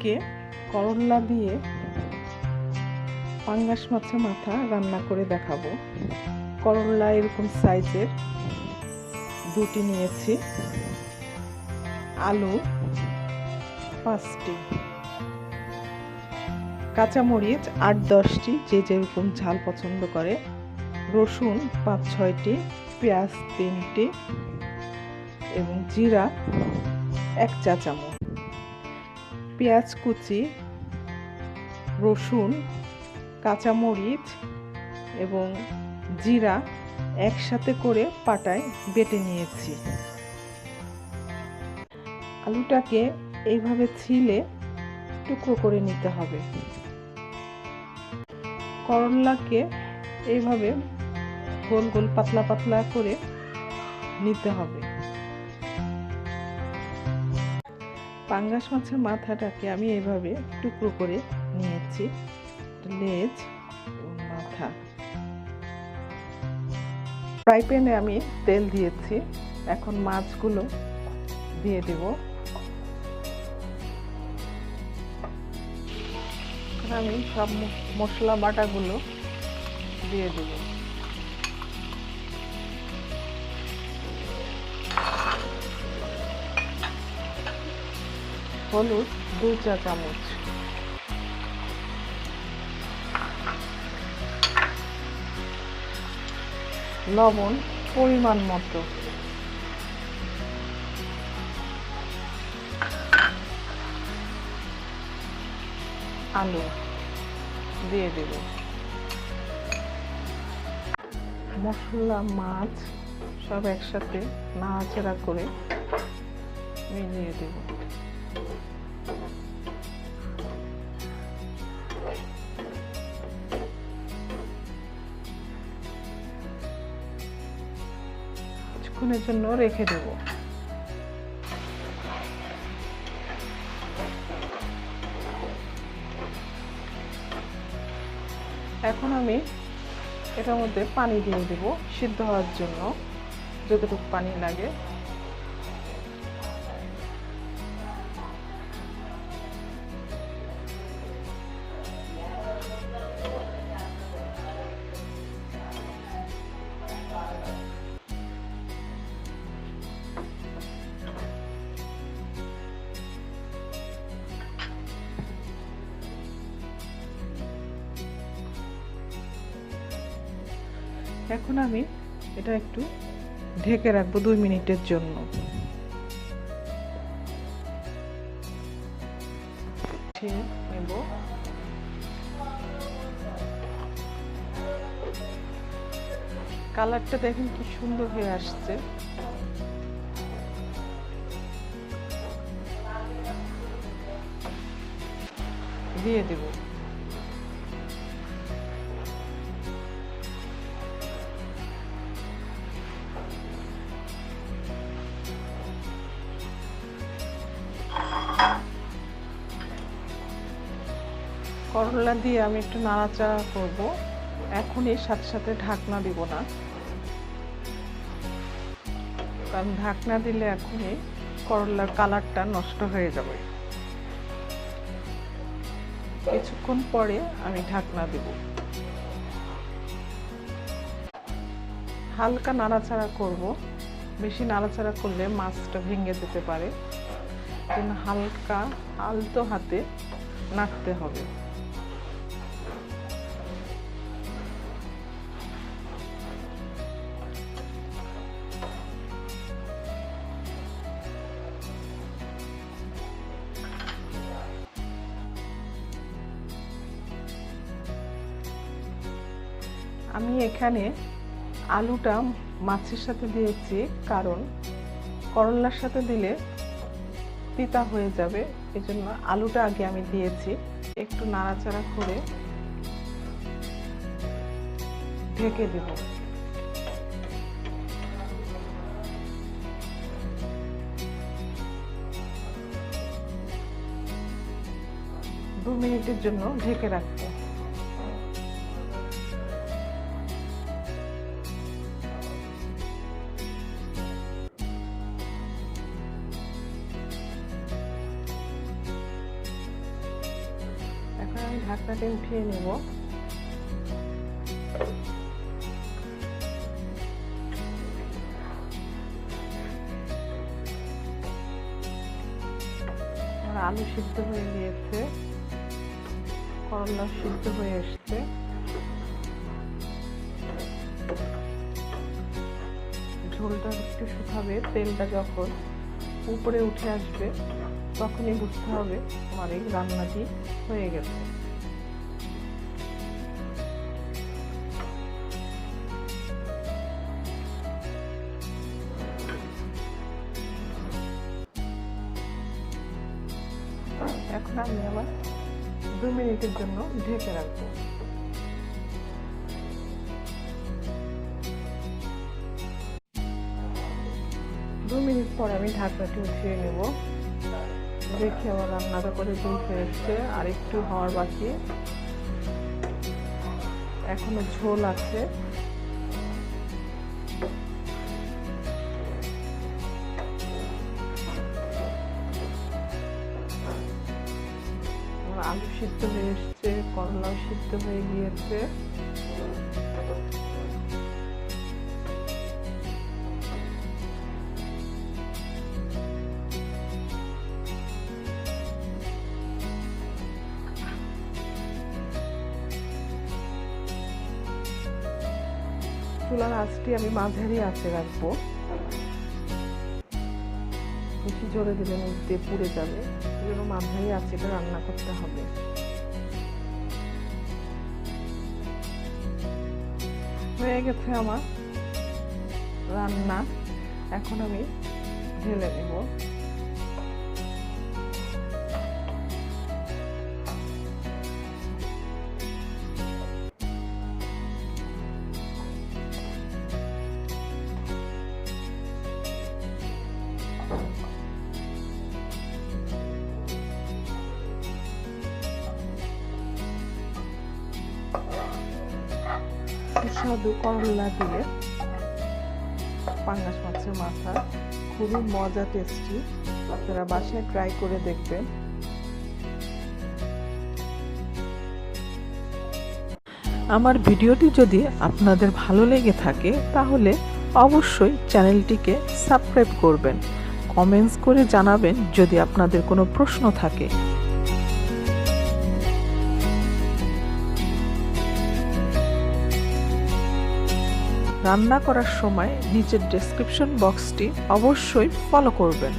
আজকে করল্লা দিয়ে পাঙ্গাস মাছের মাথা রান্না করে দেখাবো। করল্লা এরকম সাইজের দুটি নিয়েছি, আলু 5টি, কাঁচামরিচ 8-10টি যে যেরকম ঝাল পছন্দ করে, রসুন 5-6টি, পেঁয়াজ 3টি এবং জিরা 1 চা চামচ। পেঁয়াজ কুচি, রসুন, কাঁচামরিচ এবং জিরা একসাথে করে পাটায় বেটে নিয়েছি। আলুটাকে এইভাবে ছিলে টুকরো করে নিতে হবে। করল্লাকে এইভাবে গোল গোল পাতলা পাতলা করে নিতে হবে। পাঙ্গাস মাছের মাথাটাকে আমি এইভাবে টুকরো করে নিয়েছি, লেজ এবং মাথা। ফ্রাই প্যানে আমি তেল দিয়েছি, এখন মাছগুলো দিয়ে দেব। আমি সব মশলা বাটাগুলো দিয়ে দেব। হলুদ 2 চা চামচ, লবণ পরিমাণ মতো, আলু দিয়ে দেব। মশলা মাছ সব একসাথে নাড়াচাড়া করে মিলিয়ে দেব। কিছুক্ষণের জন্য রেখে দেব। এখন আমি এটার মধ্যে পানি দিয়ে দেব সিদ্ধ হওয়ার জন্য, যতটুকু পানি লাগে। এখন আমি এটা একটু ঢেকে রাখবো 2 মিনিটের জন্য। নেব। কালারটা দেখেন কি সুন্দর হয়ে আসছে। দিয়ে দেব। করলা দিয়ে আমি একটু নাড়াচাড়া করব। এখনই সাথে সাথে ঢাকনা দিব না, কারণ ঢাকনা দিলে এখনই করলার কালারটা নষ্ট হয়ে যাবে। কিছুক্ষণ পরে আমি ঢাকনা দেব। হালকা নাড়াচাড়া করব, বেশি নাড়াচাড়া করলে মাছটা ভেঙে যেতে পারে, জন্য হালকা আলতো হাতে নাড়তে হবে। আমি এখানে আলুটা মাছের সাথে দিয়েছি, কারণ করল্লার সাথে দিলে তিতা হয়ে যাবে, এজন্য আলুটা আগে আমি দিয়েছি। একটু নাড়াচাড়া করে ঢেকে দেব। দু মিনিটের জন্য ঢেকে রাখবো। ঢাকনাটা উঠিয়ে নেব। আলু সিদ্ধ হয়ে গিয়েছে, করলা সিদ্ধ হয়ে এসছে। ঝোলটা একটু শুকাবে, তেলটা যখন উপরে উঠে আসবে তখনই বুঝতে হবে আমার এই রান্নাটি হয়ে গেছে। এখন আমি আবার 2 মিনিটের জন্য ঢেকে রাখবো। দু মিনিট পর আমি ঢাকনাটি উঠিয়ে নেব। দেখি আমার রান্নাটা করে উঠে এসছে, আর একটু হওয়ার বাকি, এখনো ঝোল আছে। আলু সিদ্ধ হয়ে এসছে, করলাও সিদ্ধ হয়ে গিয়েছে। চুলার আঁচটি আমি মাঝারি আঁচে রাখবো, বেশি জোরে দিলে নিচ দিয়ে পুড়ে যাবে, এই জন্য মাঝারি আঁচে রান্না করতে হবে। হয়ে গেছে আমার রান্না, এখন আমি ঢেলে নেব। সুস্বাদু করলা দিয়ে পাঙ্গাস মাছের মাথা, খুবই মজা, টেস্টি। আপনারা বাসায় ট্রাই করে দেখবেন। আমার ভিডিওটি যদি আপনাদের ভালো লেগে থাকে তাহলে অবশ্যই চ্যানেলটিকে সাবস্ক্রাইব করবেন, কমেন্টস করে জানাবেন যদি আপনাদের কোনো প্রশ্ন থাকে। রান্না করার সময় নিচের ডেসক্রিপশন বক্সটি অবশ্যই ফলো করবেন।